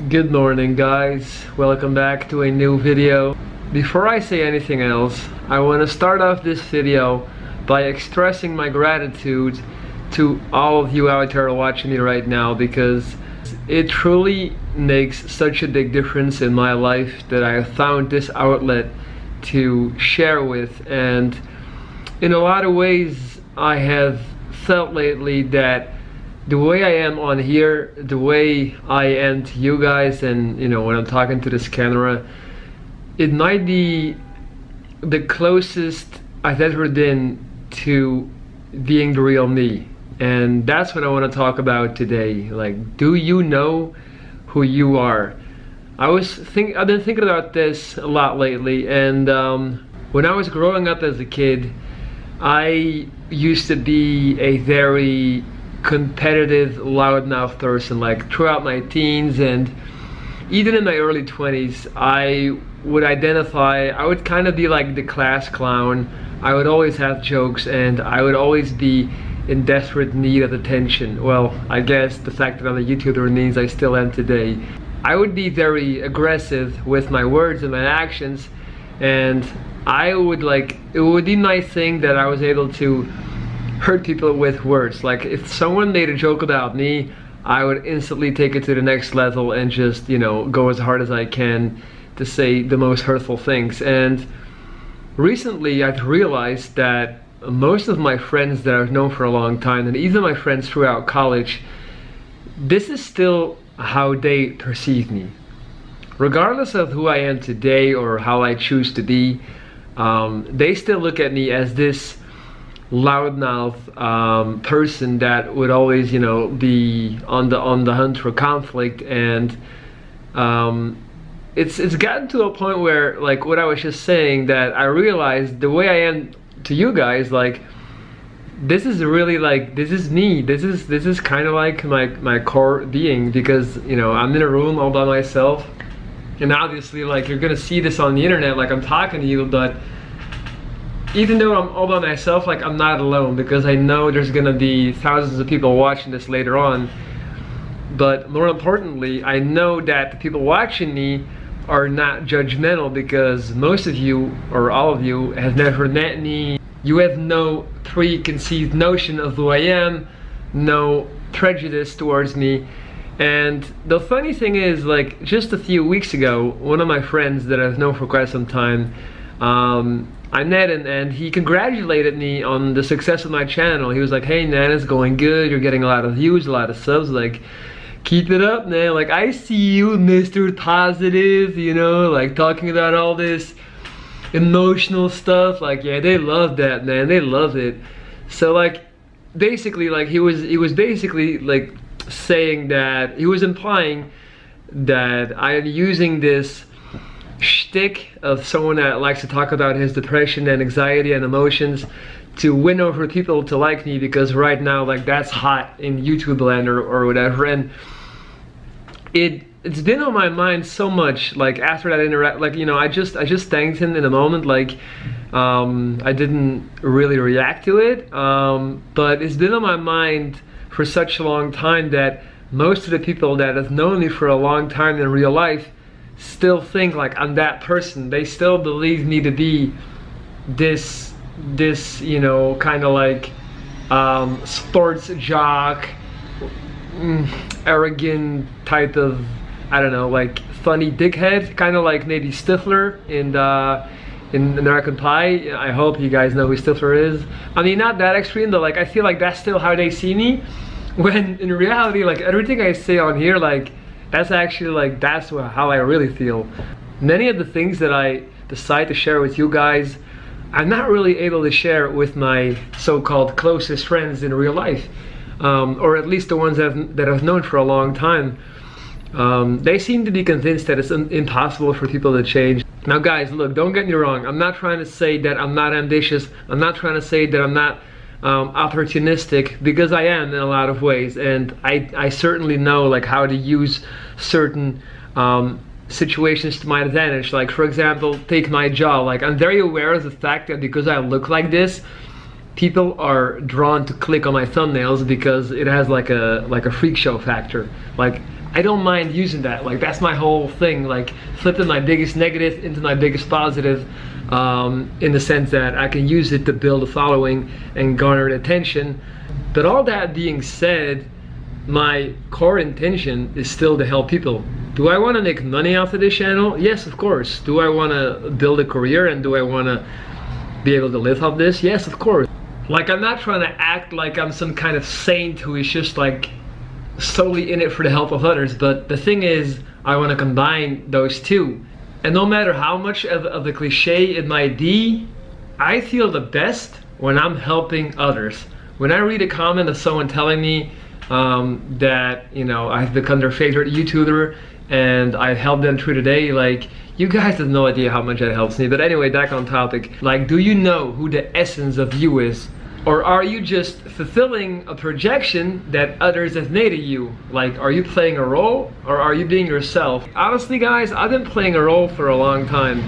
Good morning, guys. Welcome back to a new video. Before I say anything else, I want to start off this video by expressing my gratitude to all of you out there watching me right now, because it truly makes such a big difference in my life that I have found this outlet to share with. And in a lot of ways, I have felt lately that the way I am on here, the way I am to you guys, and you know, when I'm talking to this camera, it might be the closest I've ever been to being the real me. And that's what I want to talk about today. Like, do you know who you are? I've been thinking about this a lot lately, and when I was growing up as a kid, I used to be a very competitive, loudmouth person. Like throughout my teens and even in my early 20s, I would kind of be like the class clown. I would always have jokes, and I would always be in desperate need of attention. Well, I guess the fact that I'm a YouTuber means I still am today. I would be very aggressive with my words and my actions, and it would be my thing that I was able to hurt people with words. Like if someone made a joke about me, I would instantly take it to the next level and just, you know, go as hard as I can to say the most hurtful things. And recently I've realized that most of my friends that I've known for a long time, and even my friends throughout college, this is still how they perceive me. Regardless of who I am today or how I choose to be, they still look at me as this loudmouth person that would always, you know, be on the hunt for conflict. And it's gotten to a point where, like what I was just saying, that I realized the way I am to you guys, like this is really, like, this is me. This is kind of like my core being, because, you know, I'm in a room all by myself, and obviously, like, you're gonna see this on the internet, like I'm talking to you, but even though I'm all by myself, like, I'm not alone, because I know there's gonna be thousands of people watching this later on. But more importantly, I know that the people watching me are not judgmental, because most of you, or all of you, have never met me. You have no preconceived notion of who I am, no prejudice towards me. And the funny thing is, like, just a few weeks ago, one of my friends that I've known for quite some time, I met him, and he congratulated me on the success of my channel. He was like, "Hey man, it's going good, you're getting a lot of views, a lot of subs, like, keep it up, man. Like, I see you, Mr. Positive, you know, like, talking about all this emotional stuff. Like, yeah, they love that, man, they love it." So, like, basically, like, he was basically, like, saying that, he was implying that I am using this shtick of someone that likes to talk about his depression and anxiety and emotions to win over people to like me, because right now, like, that's hot in YouTube land or whatever. And it's been on my mind so much, like, after that interact, like, you know, I just thanked him in a moment. Like, I didn't really react to it, but it's been on my mind for such a long time that most of the people that have known me for a long time in real life still think like I'm that person. They still believe me to be this, you know, kind of like sports jock, arrogant type of, I don't know, like funny dickhead, kind of like maybe Stifler in American Pie. I hope you guys know who Stifler is. I mean, not that extreme, but like I feel like that's still how they see me, when in reality, like, everything I say on here, like, that's actually, like, that's how I really feel. Many of the things that I decide to share with you guys, I'm not really able to share with my so-called closest friends in real life, or at least the ones that I've known for a long time. They seem to be convinced that it's impossible for people to change. Now guys, look, don't get me wrong. I'm not trying to say that I'm not ambitious. I'm not trying to say that I'm not opportunistic, because I am in a lot of ways, and I certainly know, like, how to use certain situations to my advantage. Like, for example, take my jaw. Like, I'm very aware of the fact that because I look like this, people are drawn to click on my thumbnails, because it has like a freak show factor. Like, I don't mind using that. Like, that's my whole thing, like flipping my biggest negative into my biggest positive, in the sense that I can use it to build a following and garner attention. But all that being said, my core intention is still to help people. Do I want to make money off of this channel? Yes, of course. Do I want to build a career, and do I want to be able to live off this? Yes, of course. Like, I'm not trying to act like I'm some kind of saint who is just like solely in it for the help of others, but the thing is, I want to combine those two. And no matter how much of the cliche it might be, I feel the best when I'm helping others. When I read a comment of someone telling me that, you know, I've become their favorite YouTuber and I helped them through the day, like, you guys have no idea how much that helps me. But anyway, back on topic. Like, do you know who the essence of you is? Or are you just fulfilling a projection that others have made of you? Like, are you playing a role, or are you being yourself? Honestly, guys, I've been playing a role for a long time,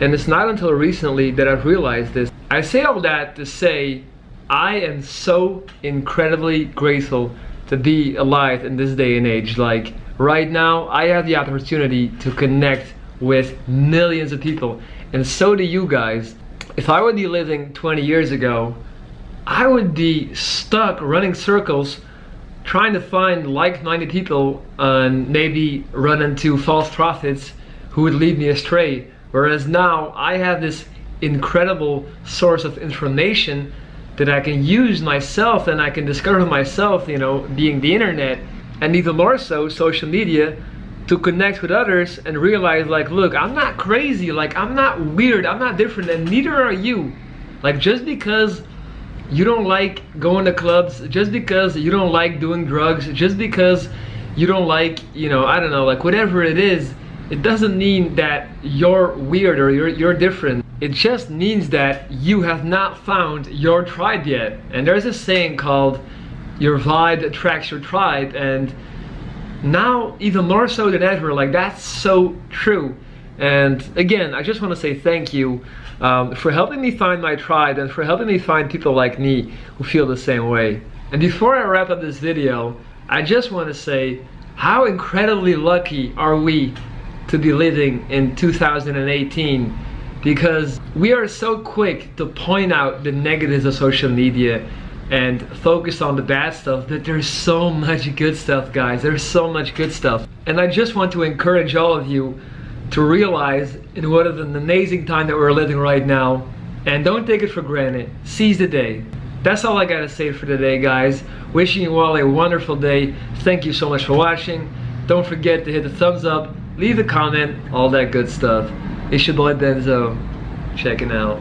and it's not until recently that I've realized this. I say all that to say, I am so incredibly grateful to be alive in this day and age. Like, right now, I have the opportunity to connect with millions of people, and so do you guys. If I would be living 20 years ago, I would be stuck running circles trying to find like-minded people and maybe run into false prophets who would lead me astray. Whereas now I have this incredible source of information that I can use myself, and I can discover myself, you know, being the internet, and even more so social media, to connect with others and realize, like, look, I'm not crazy, like, I'm not weird, I'm not different, and neither are you. Like, just because you don't like going to clubs, just because you don't like doing drugs, just because you don't like, you know, I don't know, like whatever it is, it doesn't mean that you're weird or you're different. It just means that you have not found your tribe yet. And there's a saying called, your vibe attracts your tribe, and now even more so than ever, like, that's so true. And again, I just want to say thank you for helping me find my tribe, and for helping me find people like me who feel the same way. And before I wrap up this video, I just want to say, how incredibly lucky are we to be living in 2018, because we are so quick to point out the negatives of social media and focus on the bad stuff, but there's so much good stuff, guys. There's so much good stuff. And I just want to encourage all of you to realize in what an amazing time that we're living right now, and don't take it for granted. Seize the day. That's all I gotta say for today, guys. Wishing you all a wonderful day. Thank you so much for watching. Don't forget to hit the thumbs up, leave a comment, all that good stuff. It's your boy Benzo, checking out.